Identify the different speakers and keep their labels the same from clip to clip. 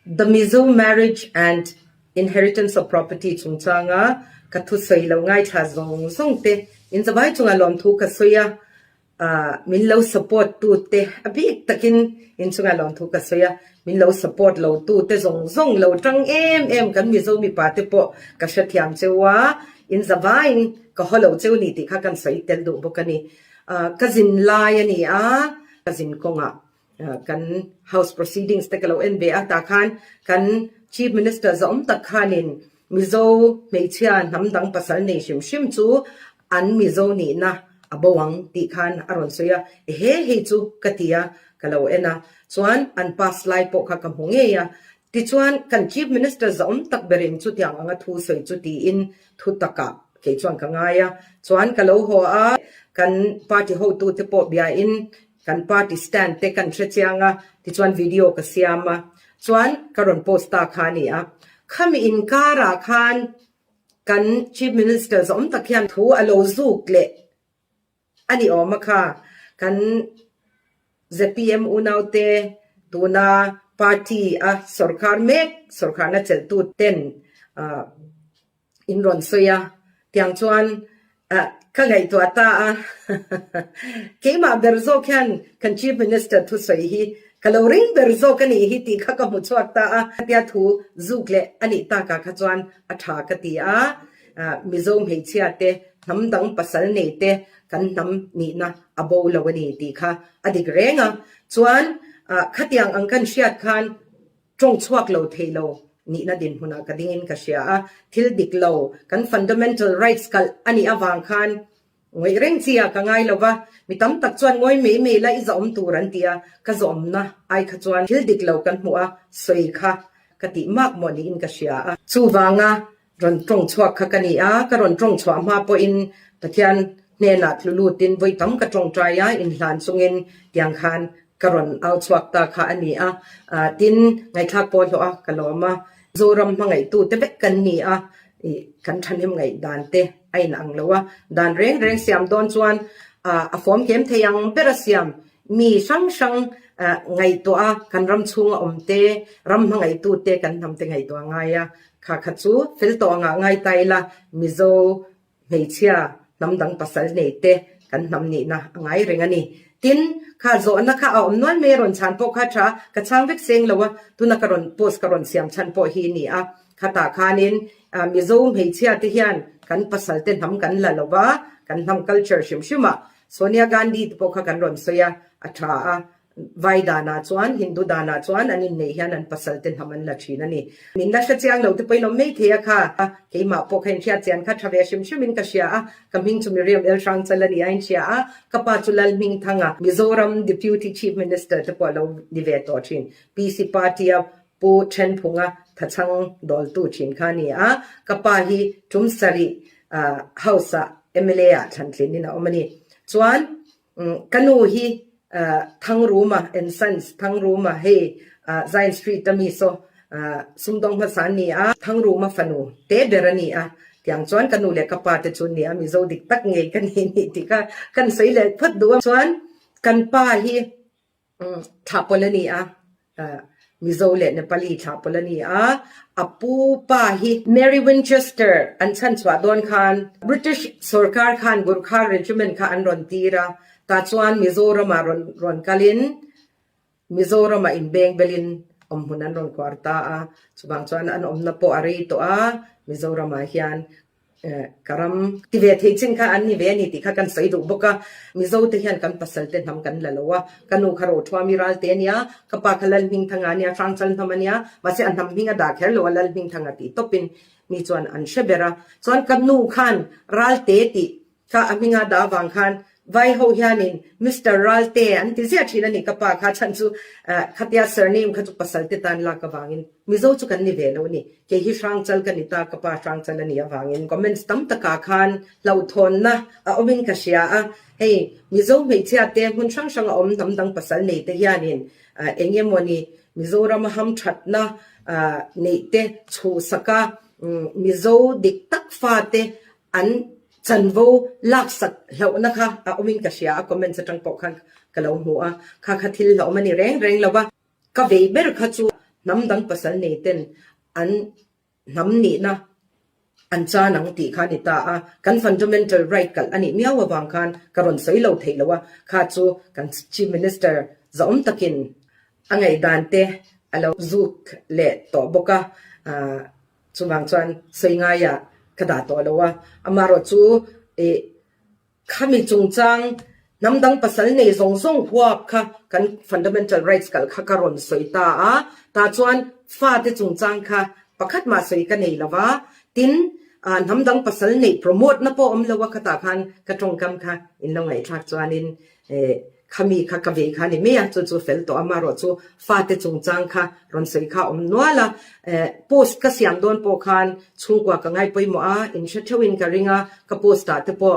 Speaker 1: the Mizo marriage and inheritance of property chungchang ka thu sei lo ngai tha zong zong te in zabai chunga lom thu ka soya min lo support tu te abi takin in chunga lom thu ka soya min lo support lo tu te zong zong lo tang em kan Mizo mi pa te po ka shathiam chewa in zabai ka holo cheu ni ti kha kan sei tel du bokani kazin lai ani kazin konga kan house proceedings te kalo nba ta khan kan chief minister zom tak khanin Mizo meichia namdang pasal nei shim chu an Mizo ni na abawang ti khan aron soya he chu katia kalo ena chuan an pass lai po kha kam honge ya ti chuan kan chief minister zom tak berin chu tiang anga thu soi chu ti in thu taka ke chuan ka nga ya chuan kalo ho kan party ho tu te po bia in kan party stand te kan threchianga ti chuan video ka siama chuan karon posta khani khami in kara khan kan chief minister zom takhian thu alo zuk le ani oma kha kan zpm unaute tuna party sarkar mek sarkar na chel tu ten in ron soya tiang chuan ka ngai to ata keima berzo khan kan chief minister thu sei hi coloring berzo kani hi ti kha ka mu chuak ta tia thu zukle ani ta ka kha chuan atha ka ti Mizo meichia te namdang pasal nei te kan nam ni na abo lawani ti kha adik renga chuan khatiang ang kan shiat khan tong chuak lo theilo ni na din huna ka dingin ka sia thil dik lo kan fundamental rights kal ani awang khan ngoi reng chia ka ngai lova mitam tak chuan ngoi me la i zom turan tia ka zom na ai kha chuan thil dik lo kan hmuwa soi kha kati mak mo ni in ka sia chuwanga ron tong chuak kha kani ka ron tong chwa ma po in pathian ne na thlulu tin voi tam ka tong traya in hlan sungin tiang khan karon out chuak ta kha ani tin ngai thak po lo kaloma zoram mangai tu te bek kan ni kan thanim ngai dan te ai nang lowa dan reng siam don chuan a form kem theyang perasiam mi sang ngai to kan ram chunga omte ram mangai tu te kan nam te ngai to ngaya kha chu fel to ngai taila Mizo meichia namdang pasal nei te kan nam ni na ngai rengani tin kha zo na kha om non me ron chan po kha tha ka chang vek seng lowa tuna karon post karon siam chan po hi ni khata khanin Mizo meichia te hian kan pasal te nam kan la lowa kan nam culture shima Sonia Gandhi po kha kan ron soya atha vai dana chuan Hindu dana chuan anin nei hian an pasal ten haman la thina ni min la chiang lo te poilo me thea kha keima po khen thia chian kha thave shim in ka sia kaming chu Meriam L Hrangchal ani ain sia kapa chulal ming thanga Mizoram deputy chief minister te polo ni ve to thin PC party po chen phunga thachang dol tu thin khani kapa hi tumsari house MLA thantlin ni na omani chuan kanu hi thang ruma and sons thang ruma he Zion Street tami so sumdong hasan ni thang ruma fanu te berani tiang chuan kanu le kapa te chun ni Mizo dik tak nge kan ni ti ka kan sei le phat du chuan kan pa hi thapolani Mizo le Nepali thapolani apu pa hi Mary Winchester an chan chwa don khan British Sarkar khan Gurkha regiment kha an ron tira ta chuan Mizoram ron kalin Mizoram in beng belin hunan ron kwarta chubang chuan an na po ari to Mizoram hian karam tive thechin kha an ni ve ni ti kha kan sai du boka Mizo te hian kan pasal te nam kan lalowa kanu kharo thwami ral te nia kapa khalal ming thanga nia Hrangchal thamania mase an nam minga da khel lo lal ming thanga ti topin ni chuan an shebera chuan kanu khan ral te ti kha aminga da wang khan vai ho hianin Mr. Ralte an ti zia thina ni kapa kha chan chu khatia surname kha chu pasal te tan la ka wangin Mizo chu kan ni ve lo ni ke hi Hrangchal kan ta kapa Hrangchal ani awangin comments tam taka khan lo thon na omin ka sia hey Mizo meichia te hun sang om tam dang pasal nei te hianin engemoni Mizoram ham that na nei te chu saka Mizo dik tak fa te an chanvo laksak lo na kha omin ka sia comment sa tang po khan kalo hu kha thil lo mani reng lawa ka ve ber kha chu น้ำดังภาษาเนเต้นอันน้ำนี่นะอันจานังตีขานิตากัน fundamental right กันอันนี้มีเอาวางกันกรอนสวยเราเทลว่าข้าจูกัน chief minister จะตะกินอังไงดานเตะเราจุกเละต่อบกจูบางจวนสวยงายกระดาษตัวเราว่าอามารอจูข้ามีจงจังน้ำดังภาษาในทรงหัวค่ะกัน fundamental rights กันข้ากรอนสวยตาจวนฟาดที่จงจังค่ะประคัดมาสวยกันในละว่าตินน้ำดังภาษาใน promote นะพอละว่าขตาคันกระตรงกำค่ะอินลงไงทักจวนอินขมีค่ะกวีค่ะนี่ไม่อยากจูเฟลตัวอามารอจูฟาดที่จงจังค่ะรอนสวยค่ะนัวละpost ก็เสียงโดนพอคันช่วงกว่าก็ง่ายไปมั่วอินเชตวินกับริงก็ post ตัดพอ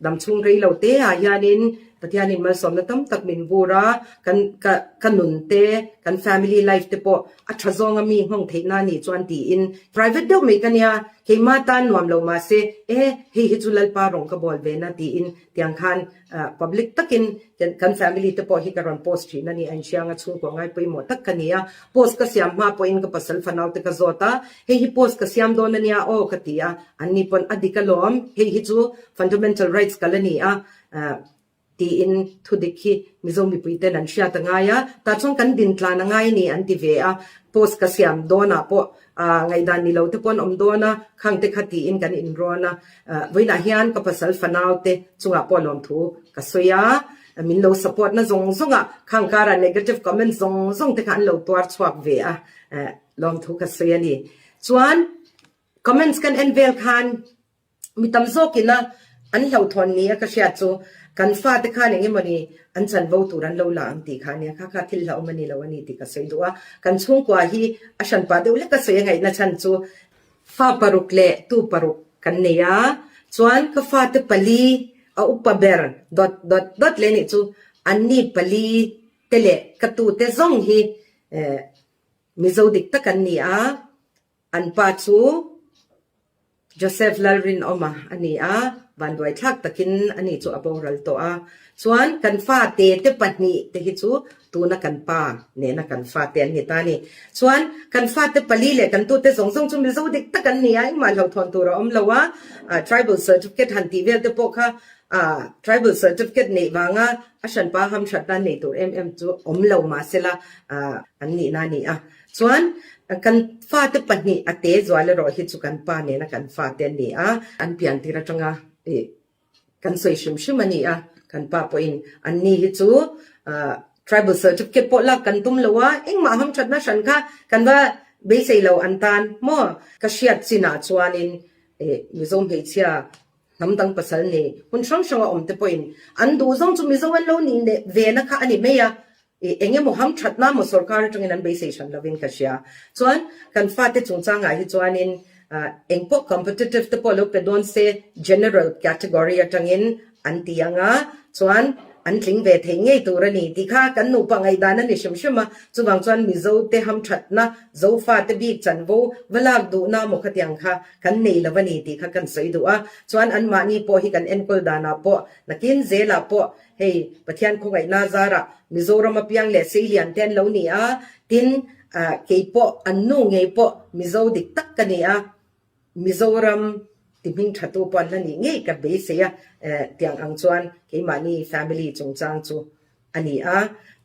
Speaker 1: ดำช่วงเรียลเตะยานินแต่ที่ยานินมาสมนตั้มตักมินบูระกันนุนเตะกัน family life เตะพออัชจงมีห้องเทนานี่จวนตีอิน private เดียวไม่กันเนี่ยเฮมาตันวามเรามาเซเฮฮิจุลลปารองกบอลเวนะตีอินที่อังคันpublic ตักินกัน family เตะพอฮิการัน post ที่นั่นนี่อันเชียงช่วงกว่าง่ายไปหมดตักกันเนี่ย post ก็เสียมมาพออินก็ปัสสาวะนาวเตะก็จอตาเฮฮิ post ก็เสียมโดนเนี่ยโอ้กติยาอันนี้ปนอดีตก็ล้อมเฮฮิจู fundamental rights กันนี่ตีอินทุดิกีมิโซมิปุยเตนันเชียตงายตาช่วงกันดินทลานง่ายนี่อันที่เวียโพสกษยามโดนะพอไงดานนี่เราที่ปนโดนะขังเตคตีอินกันอินโรนะวินาฮิอันกับภาษาฟนาวเตจุงอาพอลมทูกษยามินเรา support นะซงขังการะ negative comment ซงเตขันเราตัวสวกเวียลมทูกษยานี่ส่วน comments กันเอ็นเวลคันมีตำโซกินะอันเหาทอนนี้ก็เชียจูกันฟาดข้าเนี่ยมันนี่อันฉันว่าตัวนั้นเราหลังตีข้าเนี่ยข้าทิลเรามันนี่เราวันนี้ตีก็สวยด้วยกันช่วงกว่าที่ฉันปาเดี๋ยวเล็กก็สวยไงนะฉันจูฟาปารุกเละตู้ปารุกกันเนี่ยส่วนก็ฟาดปลีเอาอุปเบอร์ดอทเลยนี่จูอันนี้ปลีเตเละกระตูเตซงฮีมิโซดิกตะกันเนี่ยอันปาจูโจเซฟลารินออกมาอันนี้บันด้วยทักตะกินอันนี้จูอบอรัลตัวส่วนกันฟ้าเตะปัดนี้เตะจูตัวนักกันป้าเนี่ยนักกันฟ้าเตะนี่ตานี่ส่วนกันฟ้าเตะปลีเลยกันตัวเตะสงจุ่มมิโซดิกตะกันนี่มาเราทอนตัวเราเราว่า tribal certificate หันทีเวลเตะพวกค่ะtribal certificate นี่วางฉันป้าทำชัดด้านนี่ตัวจูเรามาเสละอันนี้นั่นนี่ส่วนกันฟ้าเตะปัดนี้เตะจวนเลยรอฮิตสุกันป้าเนี่ยนักกันฟ้าเตะนี่อันเปลี่ยนที่เราจังกันสวยชิมนี่กันป้าพอินอันนี้จูtribal certificate พอลักกันตุ้มเลวเอ็งมาทำชัดนะฉันค่ะกันว่าเบสเราอันตันมั่วก็เชียดสินะจวนินมิโซมเฮียน้ำดังภาษาเนี่ยคุณช่างว่าเตพอินอันดูซงจูมิโซวันโลนี่เนี่ยเวนะคะอันนี้ไม่เอ็งยังมั่วทำชัดนะมั่วสุรการตรงนั้นเบสฉันเราวินก็เชียจวนกันฟาดที่จงจางที่จวนินเองพวก competitive ที่พอเราเป็นโดนเซ general category จังอินอันที่ยังส่วนอันถึงเวทีไงตัวนี้ที่ข้ากันหนูปังไอ้ด้านนั้นนี่ชิมจุบางส่วนมีโซ่เตะหำชัดนะโซ่ฟ้าเตะบีจันโวเวลาดูน้ามุขที่ยังข้ากันนี่ละวันนี้ที่ข้ากันสวยดูส่วนอันมานี่พอให้กันเอ็นโคลดานาพอนักกินเจลาพอเฮ้ยปะเทียนคงไอ้นาซาระมิโซรามาเปียงเลเซียนเทนเหล่านี้ทินเกี่ยพออันนู้ไงพอมิโซดิกตักกันนี่มิโซรัมที่มิงชัดตัวปอนนั่นนี่ไงกับเบสเซียที่ยังอังชวนที่มานี่ family จงจางจูอันนี้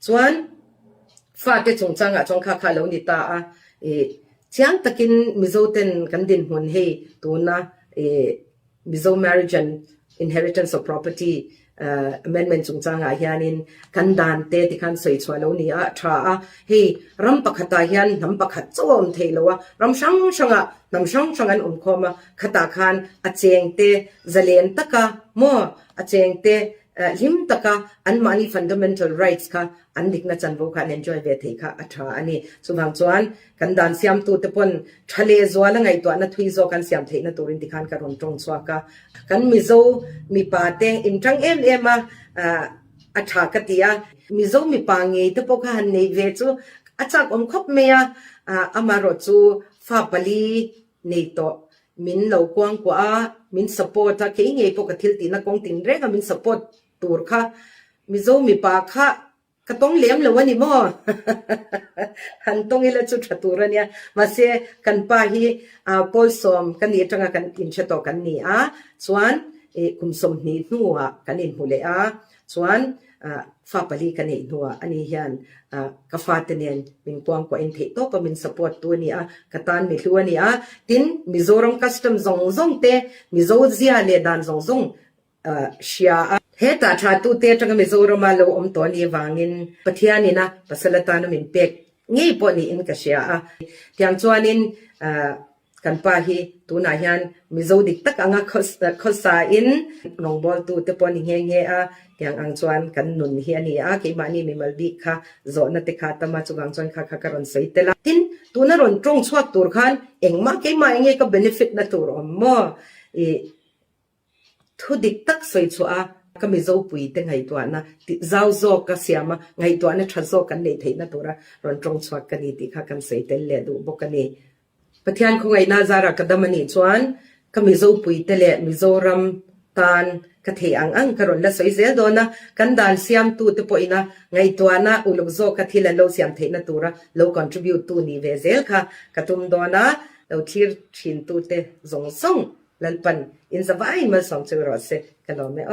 Speaker 1: ชวนฟาดที่จงจางจงข้าเหล่านี้ตาเชียงตะกินมิโซเต็นกันดินหุ่นเฮตัวนะมิโซ marriage and inheritance of property amendment จงจางเฮียนินกันดานเตที่กันสวยชวนเหล่านี้ทราเฮรำปักขัดเฮียนน้ำปักขัดโจมเทลวะรำช่างนำช่างอันคอมาขัดคันอาเจงเตเจเลนตะกะมัวอาเจงเตลิมตะกะอันมานี่ fundamental rights ค่ะอันดิกนัจันโวคัน enjoy เวทีค่ะอัฐาอันนี้สุบางส่วนกันดานเสียมตัวเตปนทะเลจวละไงตัวนัทวิโซกันเสียมเทนตัวรินดิคันการอนตรงสวากะกันมิโซมีปาเตงอินจังมาอัฐากติยามิโซมีปางเงยเตปกันในเวจูอาจากคบเมียอามารอจูฟาปลีนี่โตมินเหล่ากวางกว่ามิน support ถ้าเกี่ยงไงพวกทิลตีนักกงตินเร่งมิน supportตัวค่ะมิโซมีปากค่ะ ก็ต้องเลี้ยมเลยวะนี่โม หันตรงนี้ละจุดตัวเนี่ยมาเสียกันป้าฮีปอลสมกันนี่จังกันอินเชตอกันนี่ส่วนคุมสมนี่หัวกันอินหูเลยส่วนฟ้าปลีกันนี่หัวอันนี้ยันกาฟาเตเนียนมิงปวงกว่าอินเทโตปมินสปอร์ตตัวนี่กตันมิลัวนี่ตินมิโซรัมคัสตอมซงเตมิโซเซียเลดันซงเชียเฮตาชาตูเตจังมิโซรัมมาโลอมตัวนี้วางินปะเทียนี่นะปัสละตานมินเป็กงี้ปอนี่อินกเชียที่อังจวนินกันป้าฮีตัวนายันมิโซดิกตักอ่างคอสาอินน้องบอลตัวเตปอนี่เงี้ยที่อังจวนกันนุนเฮียนี่กี่มานี่มีมัลบิค่ะโซนนัตติขาตมาจุกังจวนค่ะกระรอนใส่เตละทินตัวนั้นรอนตรงสวัสดิ์ตัวขันเองมากี่มาเงี้ยก็เบนฟิตนะตัวรอมทุดิกตักสวยชัวก็มีโซปุยเต็งไงตัวนะติเจ้าโซก็เสียมาไงตัวนั้นชัดโซกันเลยทีนะตัวละรอนตรงสวัสดิ์กันนี่ติค่ะกันใส่เตลดูบอกกันนี่ปะเทียนคงไงน่าจะรักกระดมันนี่ชวนก็มีโซปุยเตลมิโซรัมตานกะเทอังกรอนละสวยเสียโดนะกันดานเสียมตูตะปอยนะไงตัวนะอุลกโซกะทิละโลเสียมเทนะตัวละโล contribute ตูนี่เวเซลค่ะกะตุมโดนะเราทีร์ชินตูเตซงซงลันปันอินสบายมาสองเจอรอเซกะลอมเอ